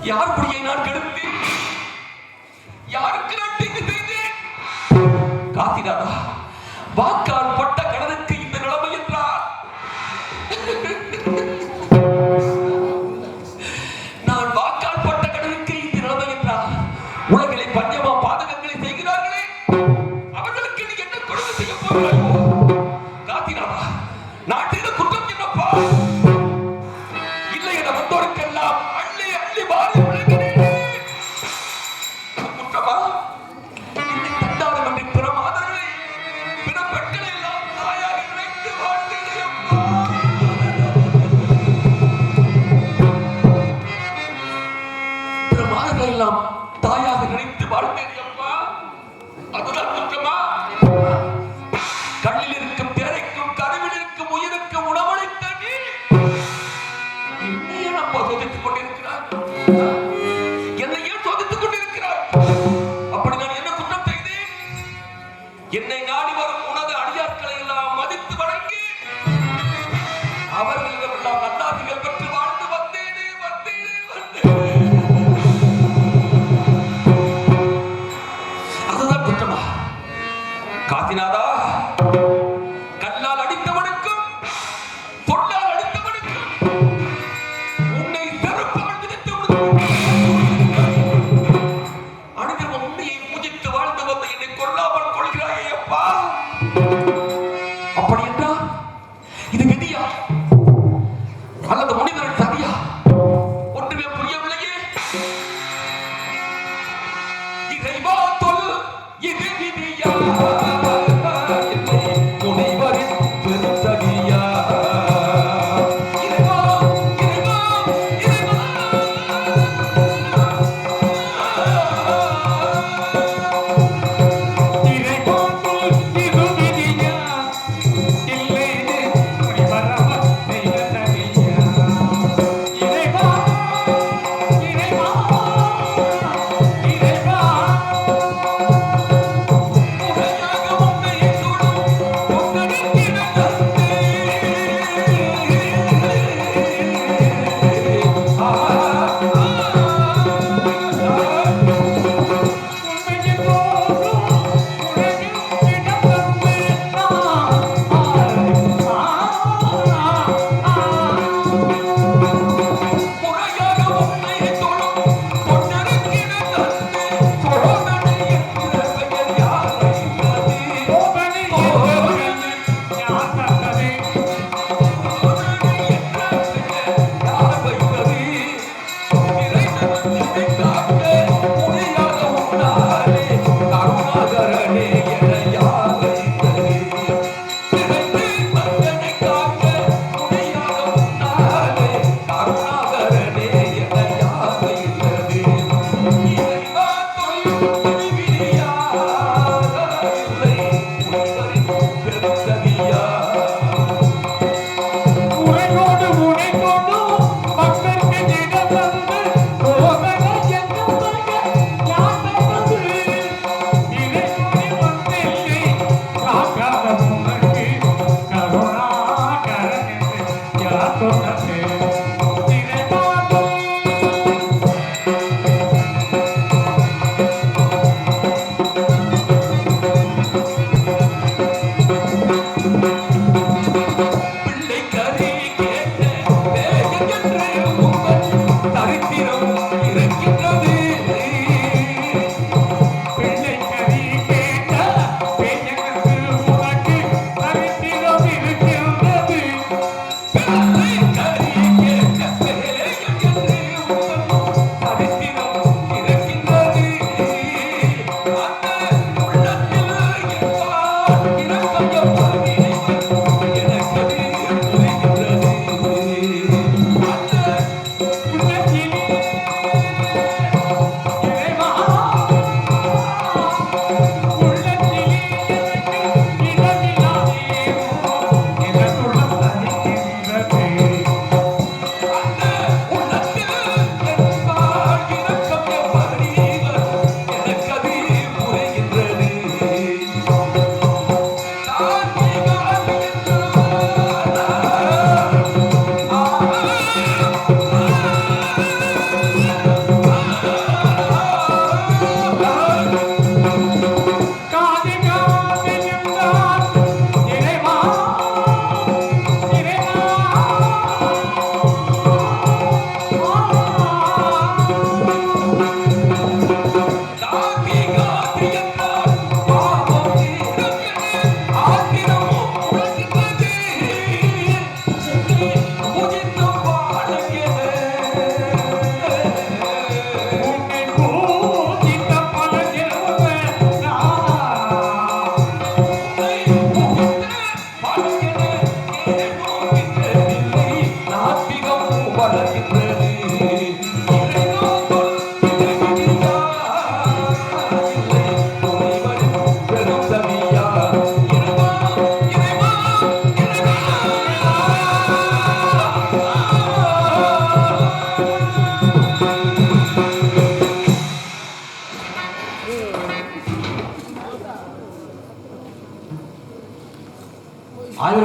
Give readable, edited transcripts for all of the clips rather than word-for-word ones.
யார் குடியை நான் கெடுத்தேன்? யாருக்கு நான் தீங்கு செய்தேன்? காத்தினாரா வாக்கால் பட்ட கடனுக்கு இந்த நிலைமை என்றார். நான் வாக்கால் பட்ட கடனுக்கு இந்த நிலைமை என்றார். உலகிலே பஞ்சமா பாதகங்களை செய்கிறார்களே, அவர்களுக்கு நீ என்ன கொடுமை செய்ய போகிறாயோ? காத்தினாரா நான் செய்த குற்றம் என்னப்பா? இல்லை என வந்தோருக்கெல்லாம் அள்ளி அள்ளி வாரி விளங்கினேனே. குற்றமா? என்னை தண்டாரம் என்று பிற மாதர்களை, பிற பெண்களை எல்லாம் தாயாக நினைத்து வாழ்ந்தேனேயப்பா. பிற மாதர்களை எல்லாம் தாயாக நினைத்து வாழ்ந்தேனேயப்பா. அதுதான் குற்றமா? கண்ணில் இருக்கும் தேரைக்கும் கருவில் இருக்கும் உயிருக்கும் உணவளித்த நீ என்னை ஏன் அப்பா சோதித்துக் கொண்டிருக்கிறார்? என்னை ஏன் சோதித்துக் கொண்டிருக்கிறார்? அப்படி நான் என்ன குற்றம் செய்தேன்? என்னை நாடி வரும் உனது அடியாட்களை எல்லாம் மதித்து வணங்கி அவர்களிடமெல்லாம் நல்லாசிகள் பெற்று வாழ்ந்து வந்தேனே.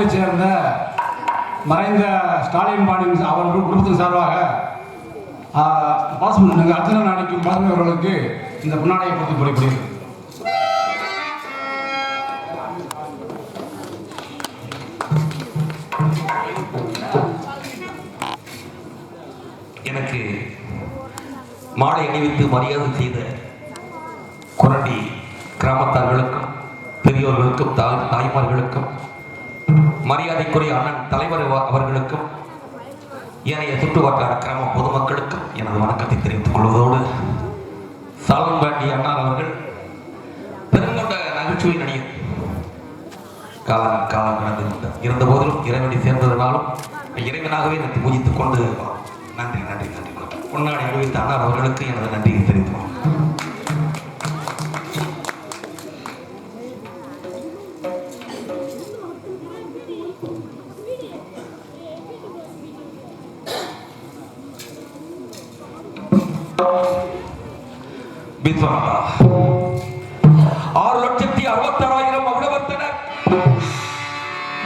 மதுரையை சேர்ந்த மறைந்த ஸ்டாலின் பாண்டியன் அவர்கள் குடும்பத்தின் சார்பாக பாஸ்மன் அர்ச்சனா நாணிக்கும் பாஸ்மன் அவர்களுக்கு இந்த பொன்னாடையை கொடுத்து போடப்படுகிறது. எனக்கு மாலை அணிவித்து மரியாதை செய்த குரண்டி கிராமத்தார்களுக்கும் பெரியோர்களுக்கும் தாய்மார்களுக்கும் மரியாதைக்குரிய அண்ணன் தலைவர் அவர்களுக்கும் ஏனைய சுற்றுவட்டார கிராம பொதுமக்களுக்கும் எனது வணக்கத்தை தெரிவித்துக் கொள்வதோடு சாலம்பாண்டி அண்ணா அவர்கள் பெருங்கொண்ட நகைச்சுவை நடிகர் காலம் கடந்து இருந்த போதிலும் இறைவனை சேர்ந்ததனாலும் இறைவனாகவே எனக்கு பூஜித்துக் கொண்டு நன்றி நன்றி நன்றி பொன்னாடி அணிவித்த அண்ணா அவர்களுக்கு எனது நன்றியை தெரிவித்துக் கொள்கிறேன். வித்வானா 6,66,000 அவ்வளவர்த்தனர்,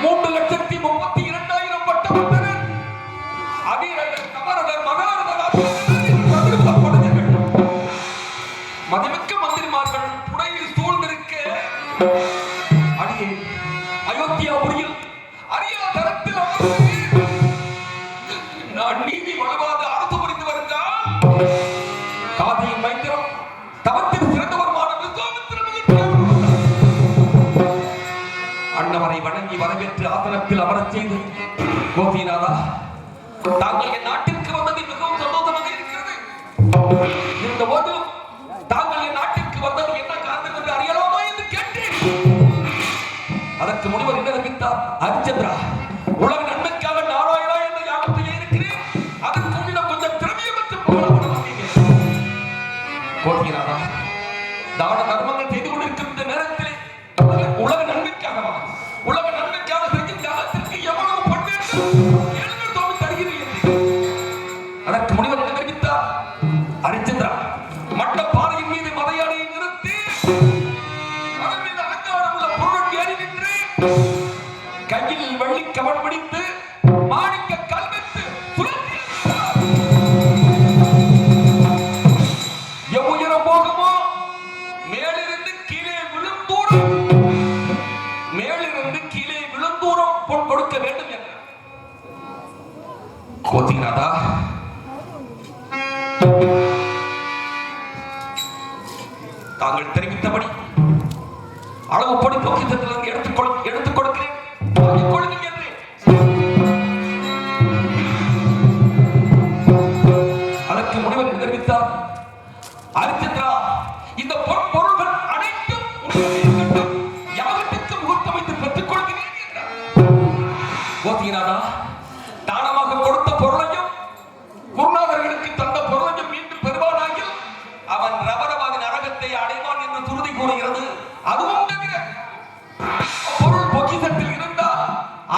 3,32,000 பட்டவர்த்தனர், அமீரர்கள், கமரர்கள், மகாரர்கள், மதிமிக்க மந்திரிமார்கள் புடையில் சூழ்ந்திருக்க அடியே அயோத்தியாபுரியில் அரியா தரத்தில் நான் நீதி வலுவாத அரசு புரிந்து வருகிறான். காதியின் மைத்திரம் தவத்தில் சிறந்தவருமான அண்ணவரை வணங்கி வரவேற்று ஆசனத்தில் அமரச் செய்து, கோபிநாதா, தாங்கள் என் நாட்டிற்கு வந்ததில் மிகவும் சந்தோஷமாக இருக்கிறது. இந்த போதிலும் தாங்கள் என் நாட்டிற்கு வந்தது என்ன காரணம் என்று அறியலாமா என்று கேட்டேன். அதற்கு முனிவர் என்ன தெரிவித்தார்? ஹரிச்சந்திரா, உலக நன்மைக்காக நாராயணா என்ற யாகத்திலே இருக்கிறேன். அதற்கு உன்னிடம் கொஞ்சம் திறமையை பெற்று போகலாம். கோபிநாதா, தான தர்மங்கள் செய்து கொண்டிருக்கும் இந்த நேரத்திலே உலக நன்மைக்காக செய்யும் தியாகத்திற்கு எவ்வளவு பண்ண தருகிறீர்கள். அதற்கு முனிவர் என்ன தெரிவித்தார்? ஹரிச்சந்திரா, மட்ட பாறையின் மீது மதையாடையை நிறுத்தி அதன் மீது அலங்காரம் உள்ள பொருள் ஏறி நின்று கையில் வெள்ளி கவன் பிடித்து மாணிக்க கல்வெட்டு எவ்வுயரம் போகுமோ மேலிருந்து கீழே விழுந்தூரம் பொன் கொடுக்க வேண்டும் என்ற கோதிநாதா, தாங்கள் தெரிவித்தபடி அளவுப்படி பொக்கிஷத்திலிருந்து எடுத்துக் கொடுக்கிறேன் என்று அதற்கு முனிவர் தெரிவித்தார். ஹரிச்சந்திரா, இந்த பொருள்கள் அனைத்தும் யாகத்திற்கு முகூர்த்தம் வைத்து பெற்றுக் கொள்கிறேன் என்றார். கோதிநாதா, தானமாக கொடுத்த பொருளையும் குருநாதர்களுக்கு தந்த பொருளையும் மீண்டும் பெறுவானாகில் அவன் ரவரவாதி நரகத்தை அடைவான் என்று துருதி கூறுகிறது. அதுவும் தவிர பொருள் பொக்கிஷத்தில் இருந்தால்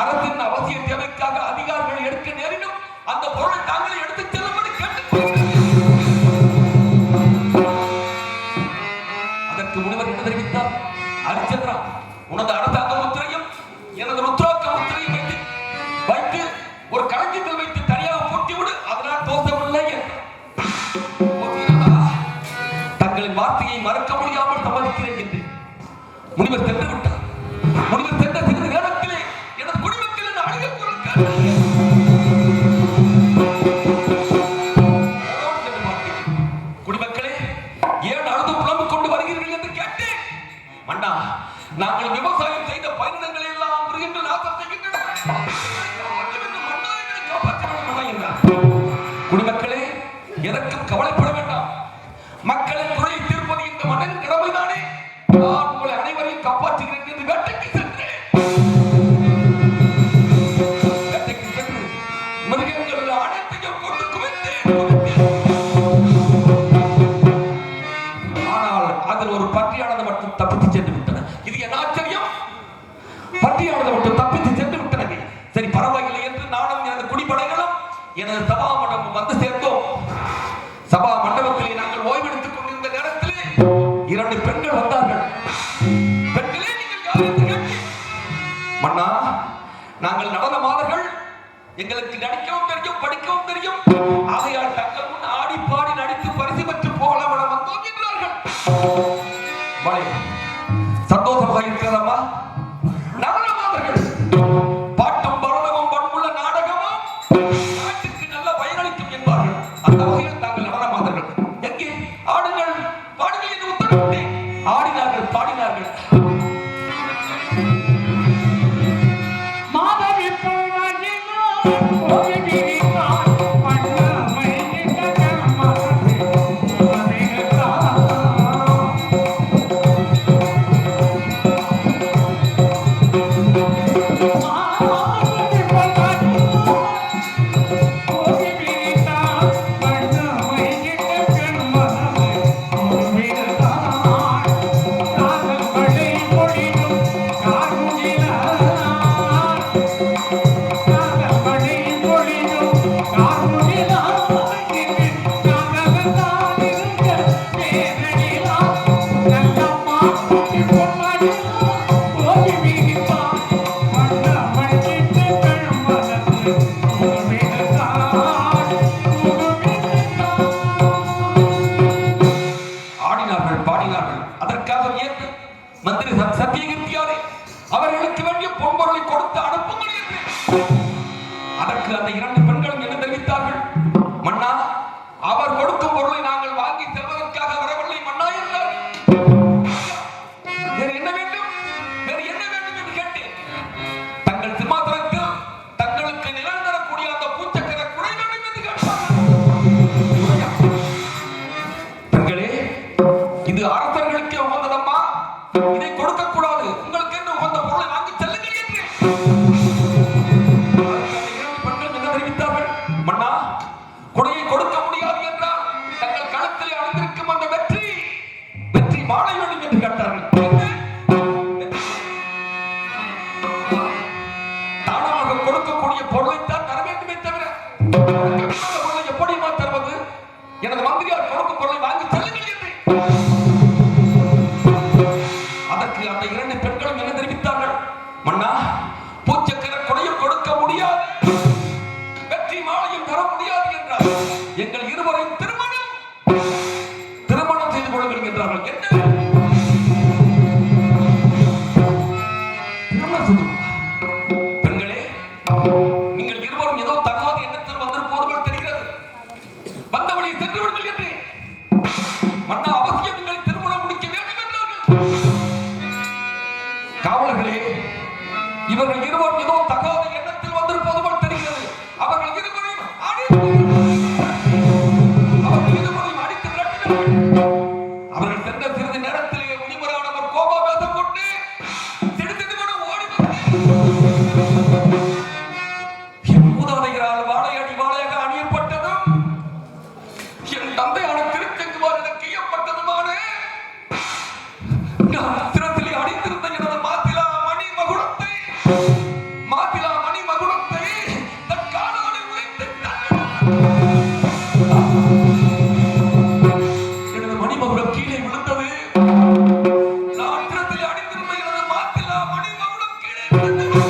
அரசின் அவசிய தேவைக்காக அதிகாரிகள் எடுக்க நேரிடும். அந்த பொருளை தாங்களே எடுத்துச் செல்லும்படி கேட்டுக்கொள்கிறேன். அதற்கு முனிவர் என்ன தெரிவித்தார்? ஹரிச்சந்திரா, உனது அரசாங்க முத்திரையும் எனது ருத்ராக்க முத்திரையும் வைத்து ஒரு களஞ்சியத்தில் வைத்து தனியாக பூட்டிவிடு, அதனால் தோஷமில்லை என்றார். தங்களின் வார்த்தையை மறக்க முடியாமல் சம்மதிக்கிறேன் என்று முனிவர் சென்று விட்டார். முனிவர் சென்ற சிறிது நேரத்திலே எனது குடிமக்களின் அழகிய குரல் கேட்டது. குடிமக்களே, ஏன் அழுது புலம்பிக் கொண்டு வருகிறீர்கள் என்று கேட்டேன். மன்னா, நாங்கள் விவசாயம் செய்த பயிரிடங்களை எல்லாம் மிருகங்கள் நாசம் செய்கின்றன. குடிமக்களே, எதற்கும் கவலைப்பட வேண்டாம். மக்களின் குறையை தீர்ப்பது இந்த மன்னன் கடமைதானே. நான் உங்களை அனைவரையும் காப்பாற்றுகிறேன் என்று வேட்டைக்கு சென்றேன். வேட்டைக்கு சென்று மிருகங்கள் அனைத்தையும் கொண்டு குவித்தேன். ஆனால் அதில் ஒரு பன்றியானது மட்டும் தப்பித்து சென்று விட்டன. இது என் ஆச்சரியம். பன்றியானது மட்டும் தப்பித்து சென்று விட்டனவே. சரி, பரவாயில்லை என்று நானும் எனது குடிப்படைகளும் எனது சபா மண்டபம் வந்து சேர்ந்தோம். சபா மண்டபத்திலே நாங்கள் ஓய்வெடுத்துக் கொண்டிருந்த நேரத்திலே 2 பெண்கள் வந்தார்கள். பெண்களே, நீங்கள் யார் என்று கேட்டேன். மன்னா, எங்களுக்கு நடிக்கவும் தெரியும், படிக்கவும் தெரியும். ஆகையால் தங்கள் முன் ஆடி பாடி நடித்து பரிசு பெற்று போகலாம் என வந்தோம் என்றார்கள். சந்தோஷமாக இருக்கிறதம்மா. நகரமாதர்கள் பாட்டும் பரதமும் பண்புள்ள நாடகமும் நாட்டுக்கு நல்ல பயனளிக்கும் என்பார்கள். அந்த வகையில் தாங்கள் நடனமாதர்கள் எங்கே ஆடுங்கள் பாடுங்கள் என்று உத்தரவிட்டேன். ஆடினார்கள், பாடினார்கள். மந்திரி சத்தியகீர்த்தியாரே அவர்களுக்கு வேண்டிய பொன்பொருளை கொடுத்து அனுப்புங்கள் என்று. அதற்கு அந்த இரண்டு பெண்களும் என்ன தெரிவித்தார்கள்? மன்னா, அவர் கொடுக்கும் பொருளை நாங்கள் வாங்கி செல்வதற்காக வரவில்லை மன்னா என்றார்கள். வேறு என்ன வேண்டும், வேறு என்ன வேண்டும் என்று கேட்டேன். தங்கள் சிம்மாசனத்தில் தங்களுக்கு நிழல் தரக்கூடிய அந்த பூச்சக்கர குடை வேண்டும் என்று கேட்டார்கள். பெண்களே, இது அரசர்களுக்கே உகந்ததம்மா, இதை கொடுக்க கூடாது, உங்களுக்கு என்று உகந்த பொருளை வாங்கி செல்லுங்கள் என்று. பெண்கள் என்ன தெரிவித்தார்கள்? மன்னா, கொடையை கொடுக்க முடியாது என்றால் தங்கள் களத்திலே அணிந்திருக்கும் அந்த வெற்றி மாலை வேண்டும் என்று கேட்டார்கள். தானமாக கொடுக்கக்கூடிய பொருளைத்தான் தர வேண்டுமே தவிர பொருளை எப்படி தருவது? எனது மந்திரியார் கொடுக்கும் பொருளை வாங்கி செல்லுங்கள் என்று. அதற்கு அந்த இரண்டு பெண்களும் என்ன தெரிவித்தார்கள்? மன்னா, பூச்சக்கர கொடையும் கொடுக்க முடியாது, வெற்றி மாலையும் தர முடியாது என்றார். எங்கள் இருவரையும் திருமணம் செய்து கொள்ளுங்கள் என்றார்கள். என்ன பெண்களே, நீங்கள் இருவரும் ஏதோ தகாத எண்ணத்தில் வந்திருப்போர்கள் தெரிகிறது. வந்த வழியை சென்று விடுங்கள் என்று. மன்னா, அவசியம் நீங்கள் திருமணம் முடிக்க வேண்டும் என்றார்கள். காவலர்களே, இவர்கள் இருவரும் ஏதோ தகாத எண்ணத்தில் வந்திருப்பது போல் தெரிகிறது. அவர்கள் இருவரையும் அடித்து விரட்டினார்கள். அவர்கள் சென்ற சிறிது நேரத்திலே முனிவரானவர் கோபாவேசம் கொண்டு திடுதிடுவென ஓடி என் மூதாதையரால் வாழையாக அணியப்பட்டதும் என் தந்தையான திருச்செங்குமார் என கையப்பட்டதுமான நான் சிரத்திலே அணிந்திருந்த எனது மாத்திலா மணி மகுடத்தை தன் காலாலே உடைத்து எனது மணிமகுடம் கீழே விழுந்தது. நான் சிரத்திலே அணிந்திருந்த எனது மாத்திலா மணி மகுடம் கீழே விழுந்தது.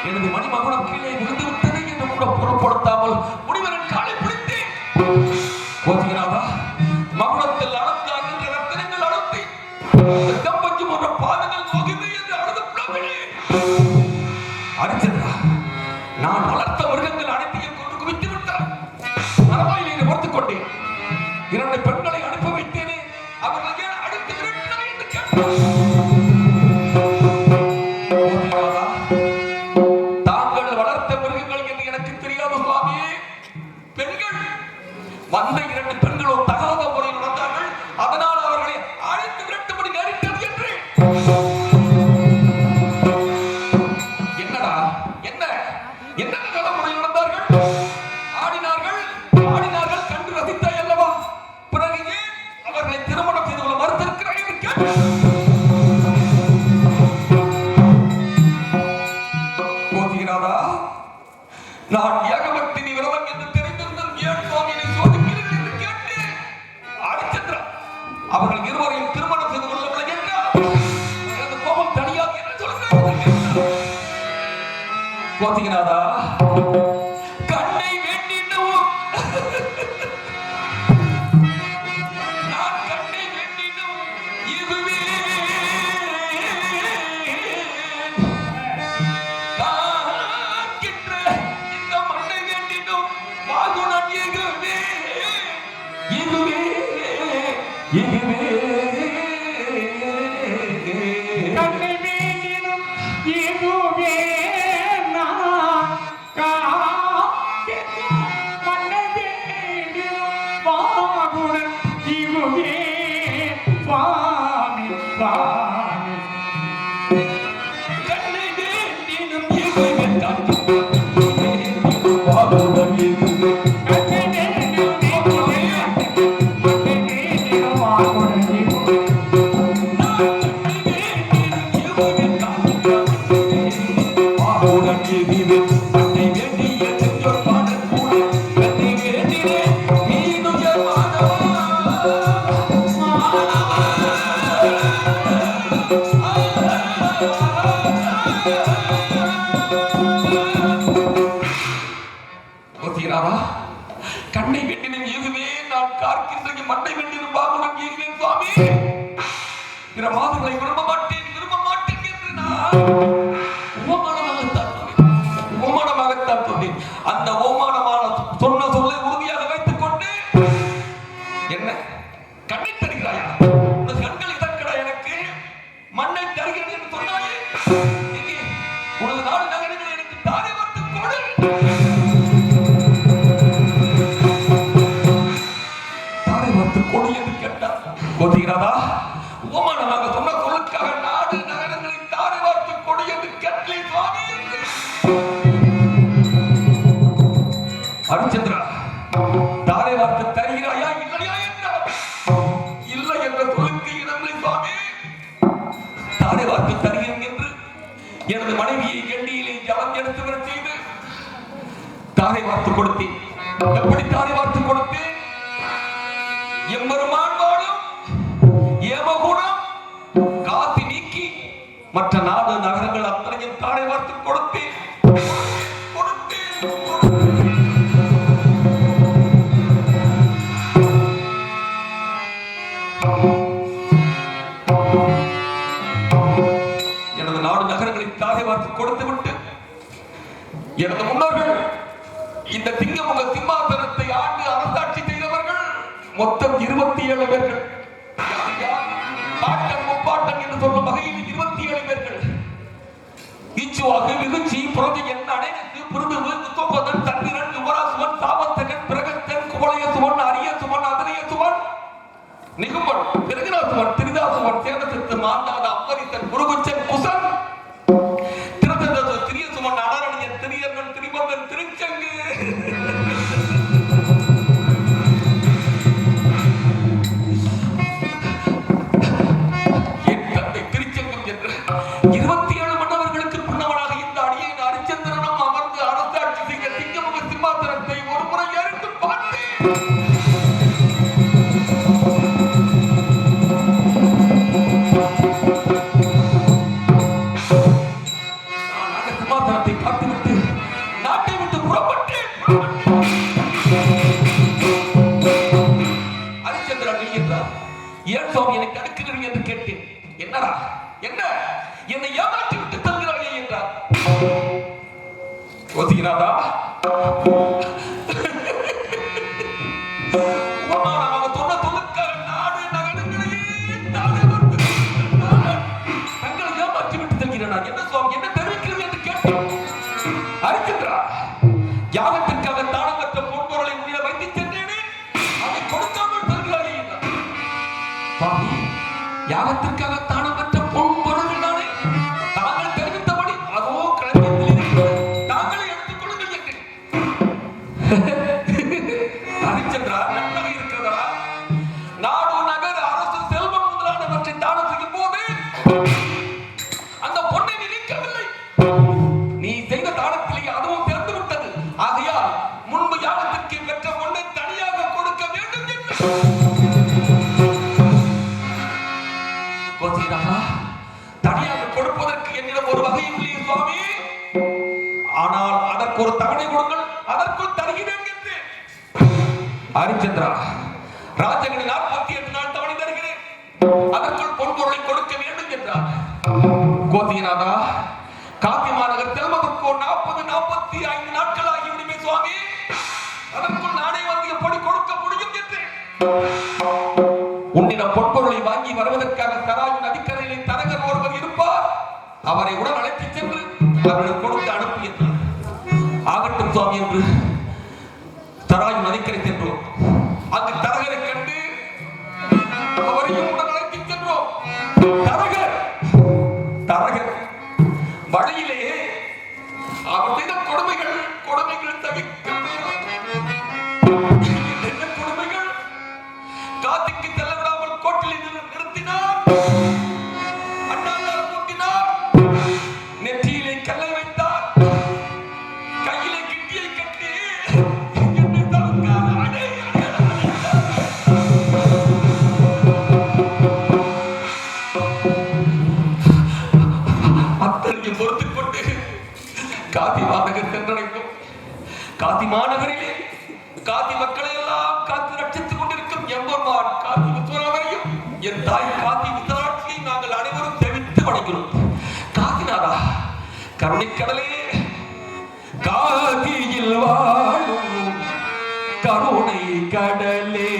எனது மணிமகுடம் கீழே விழுந்து விட்டது என்று கூட பொருட்படுத்தாமல் முனிவரின் காலை பிடித்தேன். கோதிகராதா, மகுடத்தில் அழுத்தார் என்ற ரத்தினங்கள் அழுத்தி கம்பஞ்சு போன்ற பாதங்கள் நோக்குது என்று அழுது புலம்பினேன். அடிச்சதா, நான் வளர்த்த மிருகங்கள் அனைத்தையும் கொண்டு குவித்து விட்டார். மரபாயிலே பொறுத்துக் கொண்டேன். இரண்டு பெண்களை அனுப்பி வைத்தேனே, அவர்கள் ஏன் அடித்து விரட்டினார் என்று கேட்டார். தாங்கள் வளர்த்த மிருகங்கள் என்று எனக்கு தெரியாது சுவாமியே. பெண்கள் வந்த இரண்டு பெண்களும் தகாத முறையில் நடந்தார்கள். அதனால் அவர்களை அழைத்து விரட்டும்படி நேரிட்டது என்று. என்னடா, என்ன தகாத முறையில் நடந்தார்கள்? ஆடினார்கள் கண்டு ரசித்தாய் அல்லவா? பிறகு ஏன் அவர்களை திருமணம் செய்து கொள்ள மறுத்திருக்கிறாய் என்று கேட்டார். கோதிகராதா, நான் ஏகபக்தி விரதம் என்று தெரிந்திருந்தும் ஏன் சுவாமியை சோதிக்கிறீர்கள் என்று கேட்டேன். அரிச்சந்திரா, அவர்கள் இருவரையும் திருமணம் செய்து கொள்ளவில்லை என்றால் எனது கோபம் தனியாது என்று சொல்கிறேன். கோத்திகநாதா, கண்ணை வேண்டினோம் நான் கண்ணை வேண்டினோம் இதுவே காக்கின்ற இந்த மண்ணை வேண்டினோம் வாகுணன் இதுவே இதுவே இதுவே கண்ணை வேண்டினும் இதுவே நான் காக்கின்ற மண்ணை வேண்டினும் வாகுணன் இதுவே சுவாமி சுவாமி. கண்ணை வேண்டினும் இதுவே வாகுணன் இதுவே கண்ணை வேண்டினும் இதுவே மண்ணை வேண்டினும் வாகுணன் இதுவே. கண்ணை வெட்டினும் ஏகுவே நான் காக்கின்ற மண்ணை வெட்டினும் பாகுடன் ஏகுவேன் சுவாமி. பிற மாதங்களை விரும்ப மாட்டேன் என்று நான் ஓமானமாகத்தான் சொன்னேன். அந்த ஓமானமான சொன்ன சொல்லை உறுதியாக வைத்துக் கொண்டு என்ன கண்ணை தருகிறாயா? உனது கண்களை தக்கடா எனக்கு மண்ணை தருகிறேன் என்று சொன்னாயே. எங்கே உனது நாடு நகரங்களை எனக்கு தானே வந்து கொடு. தானே வந்து கொடு என்று கேட்டார். கோத்திகநாதா, ஓமானமாக சொன்ன சொல்லுக்காக நாடு நகரங்களை தானே வார்த்து கொடு என்று கேட்டே சுவாமி. அரிச்சந்திரா, தாரை வார்த்து தருகிறாயா இல்லையா என்றார். இல்லை என்ற சொல்லுக்கு இடமில்லை சுவாமி. தாரை வார்த்து தருகிறேன் என்று எனது மனைவியை எண்ணியிலே ஜலம் எடுத்து வர செய்து தாரை வார்த்து கொடுத்தேன். எப்படி தாரை வார்த்து கொடுத்தேன்? எம்பெருமான் வாழும் ஏமகுணம் காத்தி நீக்கி மற்ற நாடு நகரங்கள் அத்தனையும் தாரை வார்த்து கொடுத்தேன். எனது நாடு நகரங்களை தாரை வார்த்து கொடுத்து விட்டு எனது முன்னோர்கள் இந்த திங்கமுக சிம்மாசனத்தை ஆண்டு அரசாட்சி செய்தவர்கள் மொத்தம் 27 பேர்கள். பாட்டன் முப்பாட்டன் என்று சொல்லும் வகையில் 27 பேர்கள். ஈச்சுவாகு விகுச்சி புரதியன் அனைத்து புருதுவு குத்தோபதன் தந்திரன் யுவராசுவன் சாவத்தகன் பிரகத்தன் குவளையசுவன் அரியசுவன் அதனையசுவன் நிகும்பன் பிறகுராசுவன் திரிதாசுவன் சேனசித்து மாண்டாத அப்பரித்தன் குருகுச்சன் குசன் திருத்தந்தது திரியசுவன் அனரணியன் திரியர்வன் திரிபந்தன் திருச்சங்கு என் தந்தை திருச்செங்கும் என்ற 27 மன்னவர்களுக்கு பின்னவனாக இந்த அடியேன் அரிச்சந்திரனும் அமர்ந்து அரசாட்சி செய்ய திங்கமுக சிம்மாசனத்தை ஒரு முறை எடுத்து பார்த்தேன். சிம்மாசனத்தை பார்த்துவிட்டு நாட்டை விட்டு புறப்பட்டேன். அரிச்சந்திரன் நீ என்றார். ஏன் சுவாமி என்னை தடுக்கிறீர்கள் என்று கேட்டேன். என்னடா என்ன என்னை ஏமாற்றி விட்டு தருகிறார்கள் என்றார். கோத்திகநாதா, உமானமாக சொன்ன சொல்லுக்காக நாடு நகரங்களையே தானே வந்து தங்களை ஏமாற்றி விட்டு தருகிறார். என்ன சுவாமி என்ன தெரிவிக்கிறது என்று கேட்டேன். அரிச்சந்திரா, யாகத்திற்காக தானம் பெற்ற பொன்பொருளை உன்னிடம் வைத்து சென்றேனே, அதை கொடுக்காமல் தருகிறாயே என்றார். சுவாமி, யாகத்திற்காக தானம் பெற்ற பொன்பொருள் தானே தாங்கள் தெரிவித்தபடி அதோ களஞ்சியத்தில் இருக்கிறது, தாங்களே எடுத்துக் கொள்ளுங்கள் என்றேன். அரிச்சந்திரா, நன்றாக இருக்கிறதா? நாடு நகர் அரசு செல்வம் முதலானவற்றை தானம் செய்யும் போது அந்த பொண்ணை நினைக்கவில்லை. நீ செய்த தானத்திலேயே அதுவும் திறந்து விட்டது. ஆகையால் முன்பு யாகத்திற்கு பெற்ற பொண்ணை தனியாக கொடுக்க வேண்டும் என்று கோத்திகநாதா, தனியாக கொடுப்பதற்கு என்னிடம் ஒரு வகை இல்லையே சுவாமி. ஆனால் ஹரிச்சந்திரா, ராஜகணி 48 நாள் தவணை தருகிறேன், அதற்குள் பொன்பொருளை கொடுக்க வேண்டும் என்றார். கோத்தியநாதா, காசி மாநகர் செல்வதற்கோ 40-45 நாட்கள் ஆகிவிடுமே சுவாமி, அதற்குள் நானே வந்து எப்படி கொடுக்க முடியும் என்றேன். உன்னிடம் பொன்பொருளை வாங்கி வருவதற்காக தராயு நதிக்கரையிலே தரகர் ஒருவர் இருப்பார், அவரை உடன் அழைத்துச் சென்று அவரிடம் கொடுத்து அனுப்பி என்றார். ஆகட்டும் சுவாமி என்று தராயு நதிக்கரை சென்றோம். அங்கு தரகரை கண்டு அவரையும் உடன் அழைத்துச் சென்றோம். தரகர் வழியிலே அவர் செய்த கொடுமைகள் தவிர்க்க என்ன கொடுமைகள்! காத்திக்கு செல்ல விடாமல் கோட்டில் நிறுத்தினார், அண்ணாந்தால் கூட்டினார், நெற்றியிலே கல்லை வைத்தார், கையிலே கிட்டியை கட்டி என்னை தடுக்காத அடே அத்தனையும் பொறுத்துக் கொண்டு காதி மாநகர் சென்றடைந்தோம். காதி மாநகரிலே காதி மக்களை எல்லாம் காத்து ரட்சித்துக் கொண்டிருக்கும் எம்பெருமான் காதி விஸ்வநாதரையும் என் தாய் காதி விசாலாட்சியை நாங்கள் அனைவரும் தெரிவித்து வணங்கினோம். காதிநாதா, கருணைக்கடலே, காதியில் வாழும் கருணை கடலே,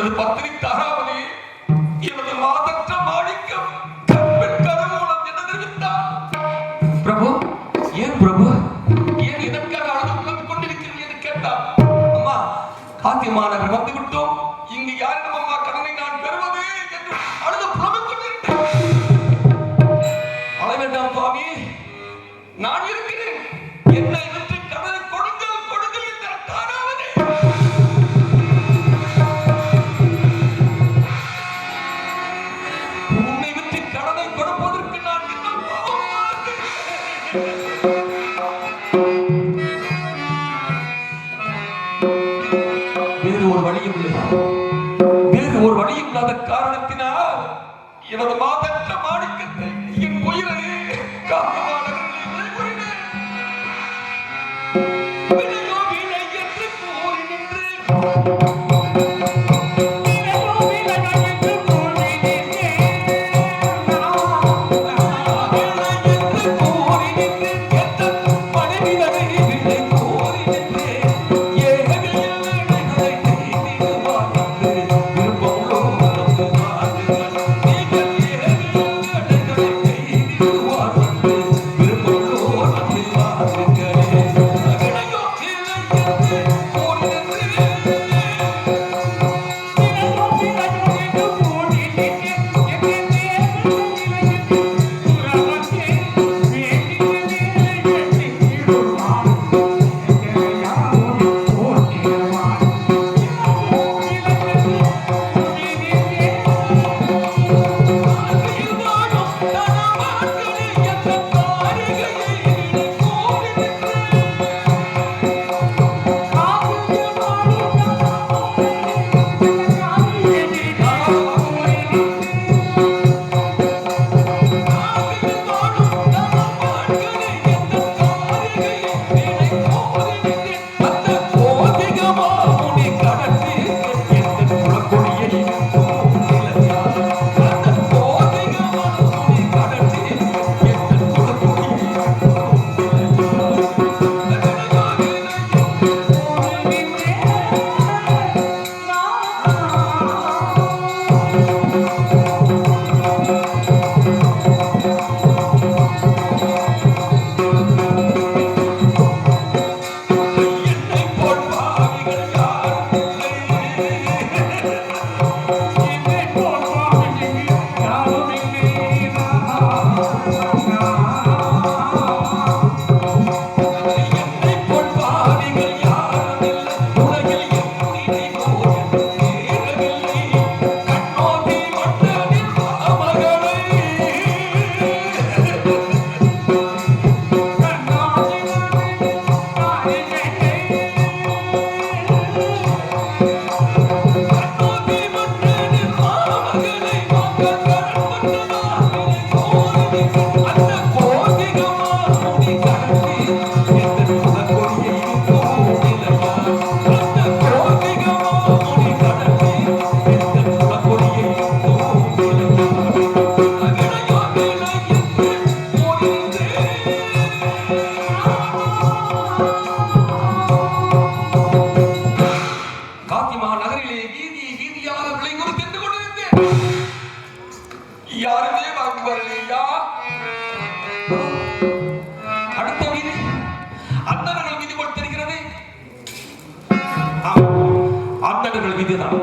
எனது பத்தினி தாராவதி எனது மாதற்ற மாணிக்கம் கற்பின் கருவூலம் என்ன தெரிவித்தார். பிரபு, ஏன் பிரபு, ஏன் இதற்காக அழுது புலம்பிக் கொண்டிருக்கிறீர்கள் என்று கேட்டார். அம்மா, காத்தி மாநகர் வந்து விட்டோம், இங்கு யாரிடம் அம்மா கடனை நான் பெறுவது என்று அழுது புலம்பிக் கொண்டிருக்கிறேன். அழ வேண்டாம் சுவாமி, நான் இருக்கிறேன். என்னை விட்டு கடனை கொடுங்கள் கொடுங்கள் என்ற தாராவதி. உன்னை விட்டு கடனை கொடுப்பதற்கு நான் இன்னும் வேறு ஒரு வழியும் இல்லை. வேறு ஒரு வழியும் இல்லாத காரணத்தினால் எனது மாதற்ற மாணிக்கத்தை என் உயிரை காப்பாளர்களே கூறினேன். வினையோ வினை என்று கூறி நின்று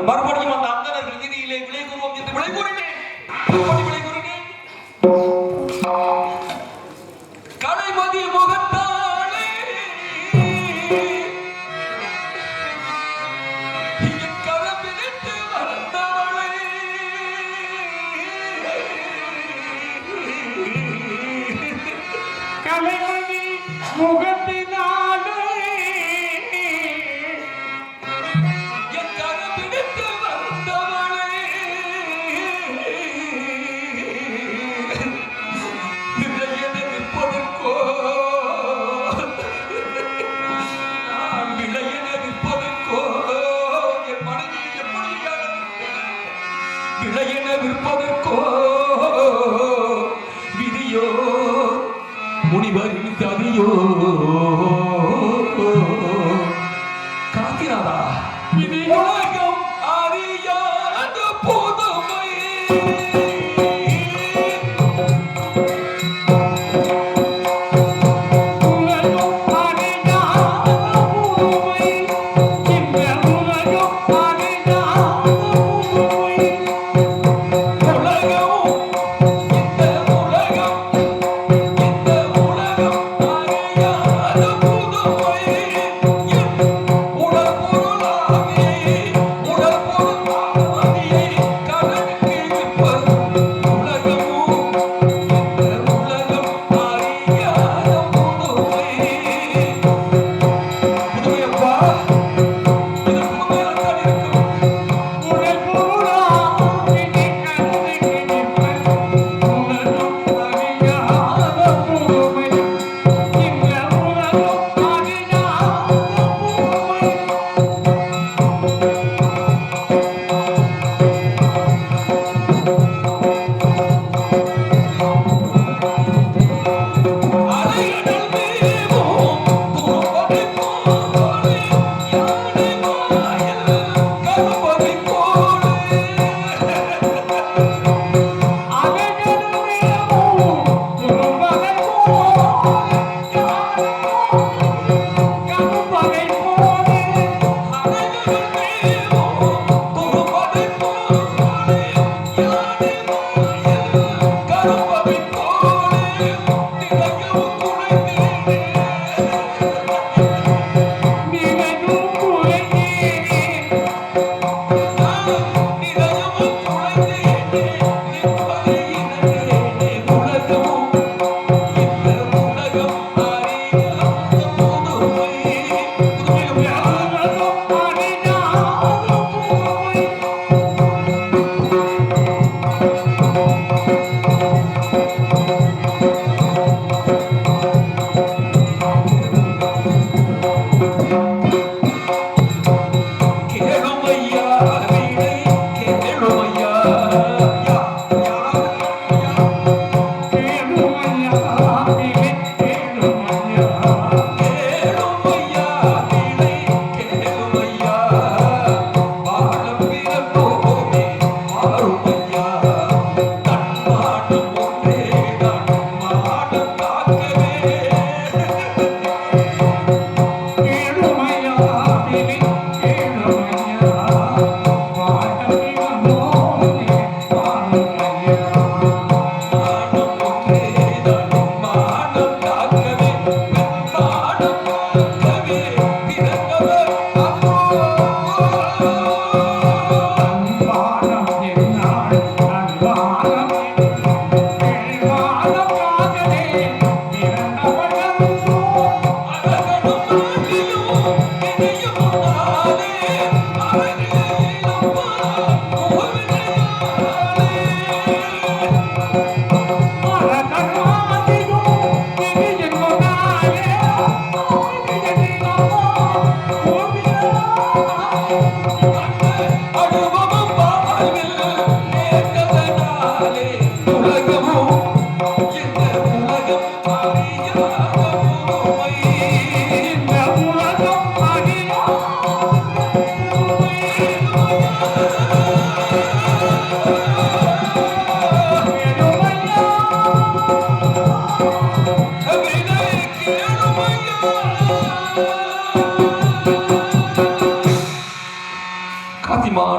மறுபடியும் அந்த அந்தணர்கள் வீதியிலே விலை கூறுவோம் என்று விலை கூறினேன். கலைமதி முகத்தாளே கரப்பிடித்து வளர்ந்தவளே கலைமதி முகத்தினாலே விற்பதற்கோ விதியோ முனிவரின் சதியோ காத்திராதா இது உலகம் அறியா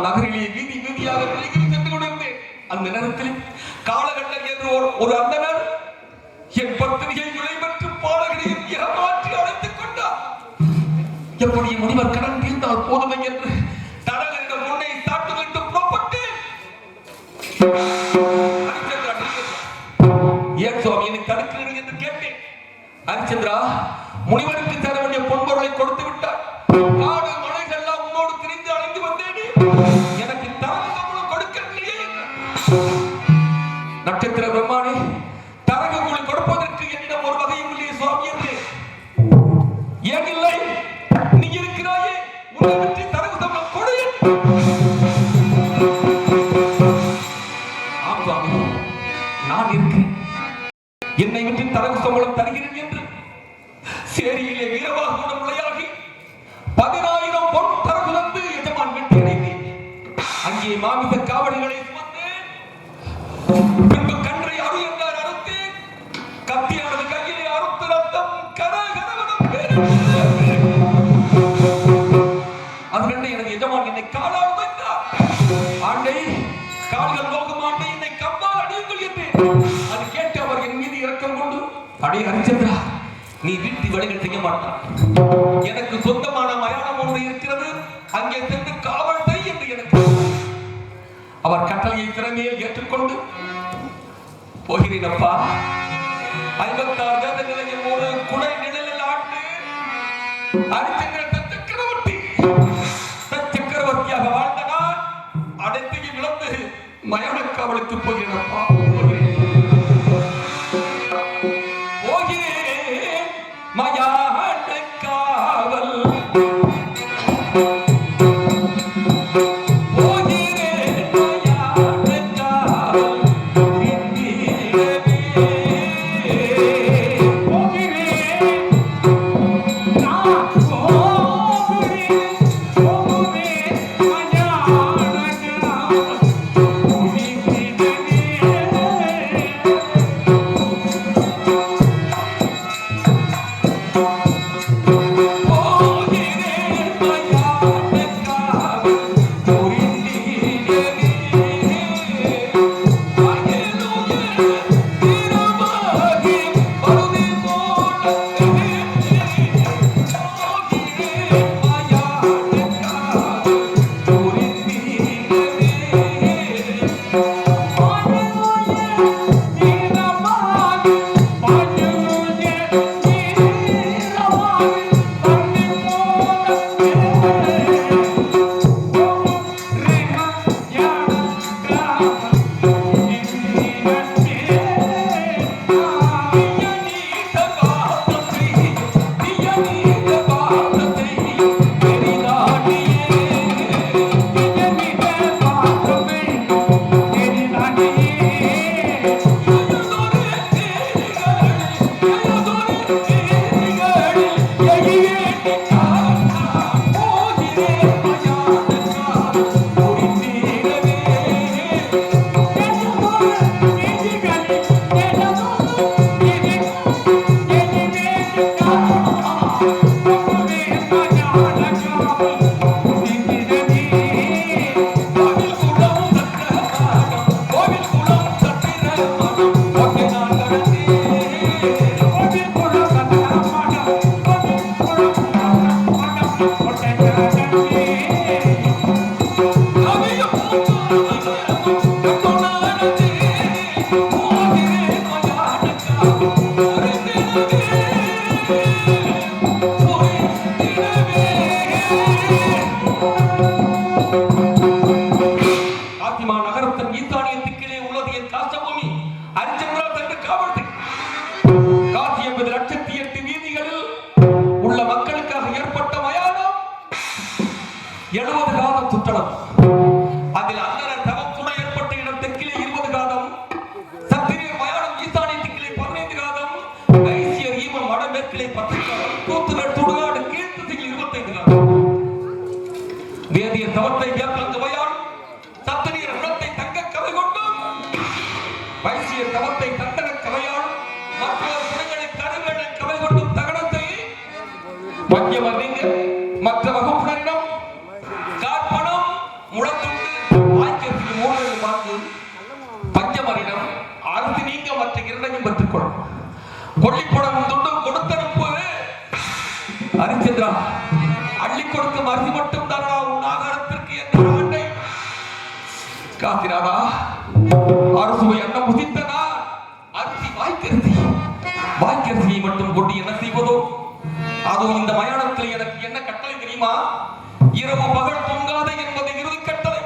நகரிலே வீதி வீதியாக விலகில் சென்று கொண்டிருந்தேன். அந்த நேரத்தில் காலகட்டம் என்று ஒரு அந்தனர் என் பத்திரிகை விளைவற்று பாடகரையும் ஏமாற்றி அழைத்துக் கொண்டார். எப்படி முனிவர் கடன் தீர்ந்தால் போதுமை என்று தடகரிடம் முன்னை சாட்டுவிட்டு புறப்பட்டேன். ஏன் சுவாமி என்னை தடுக்கிறீர்கள் என்று கேட்டேன். ஹரிச்சந்திரா, முனிவருக்கு தர வேண்டிய பொன்பொருளை கொடுத்து விட்டார். காடு மலைகள் எல்லாம் உன்னோடு திரிந்து அடைந்து வந்தேனே, எனக்கு தரகம் கொடுக்கலையே. நட்சத்திர பிரம்மானே, தரகு கூலி கொடுப்பதற்கு என்னிடம் ஒரு வகையும் இல்லையே சுவாமி என்று. ஏன் இல்லை? நீ இருக்கிறாயே, உன்னை பற்றி தரகு சம்பளம் கொடு. ஆம் சுவாமி, நான் இருக்கிறேன். என்னை விட்டு தரகு சம்பளம் தருகிறேன் என்று சேரியிலே வீரவாகுடன் விளையாகி 10,000 பொன் தரகு வந்து எஜமான் வீட்டை அடைந்தேன். அங்கே மாமிச காவடிகளை சுமந்தேன். பின்பு கன்றை அரு என்றார் அறுத்தேன். கத்தியானது கையிலே அறுத்து ரத்தம் கரகரவனம் அது கண்டு எனது எஜமான் என்னை காலால் வைத்தார். ஆண்டை, கால்கள் நோக்கும் ஆண்டை, என்னை கம்பால் அடியுங்கள் என்றேன். அது கேட்டு அவர் என் மீது இரக்கம் கொண்டு, அடே ஹரிச்சந்திரா, நீ வீட்டு வேலைகள் செய்ய மாட்டான். எனக்கு சொந்தமான மயானம் ஒன்று இருக்கிறது, அங்கே சென்று காவல் செய் என்று எனக்கு அவர் கட்டளையை திறமையில் ஏற்றுக்கொண்டு போகிறேன். அப்பா, 56 தேவதைகளின் ஒரு குடை நிழலில் ஆண்டு சக்கரவர்த்தியாக வாழ்ந்த நான் அனைத்தையும் இழந்து மயான காவலுக்கு போகிறேன். அப்பா, 70 காதம் சுற்றளவு. அதில் அண்ணனர் தவம் துணை ஏற்பட்ட இடம் தெற்கிலே 20 காதம், சத்திரியர் மயானம் ஈசானியத்திலே 15 காதம், வைசியர் ஈமம் வடமேற்கிலே 10 காதம், கூத்துனர் சுடுகாடு கீழ்த்திசையில் 25 காதம். வேதியர் தவத்தை வியாபங்க வயானம், சத்திரியர் குலத்தை தங்க கவை கொண்டும், வைசியர் தவத்தை தந்தன கவையால், மற்றொரு குணங்களை தருவேன கவை கொண்டும் தகனத்தை வஞ்சமர் நீங்க மற்ற வகுப்பினரிடம் காற்பணம் முழத்துண்டு வாய்க்கத்திற்கு 3 மார்க்கு பஞ்சமரிடம் அறுத்து நீங்க மற்ற 2 பெற்றுக்கொள்ளும். கொல்லிப்படம் துண்டும் கொடுத்தனுப்பு ஹரிச்சந்திரா, அள்ளி கொடுக்கும் அரிசி மட்டும் தானா உன் ஆகாரத்திற்கு என்ற ஆண்டை காத்திராதா. அறுசுவை அன்னம் உதித்தனா அரிசி வாய்க்கரிசியை மட்டும் கொண்டு என்ன செய்வதோ? அதோ இந்த மயானத்தில் எனக்கு என்ன கட்டளை தெரியுமா? இரவு பகல் தூங்காத என்பது இறுதி கட்டளை.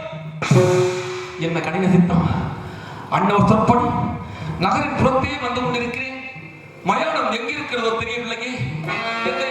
என்ன கடின சித்தம்! அண்ணவர் சொற்படி நகரின் புறத்தே வந்து கொண்டிருக்கிறேன். மயானம் எங்கிருக்கிறதோ தெரியவில்லையே. எந்த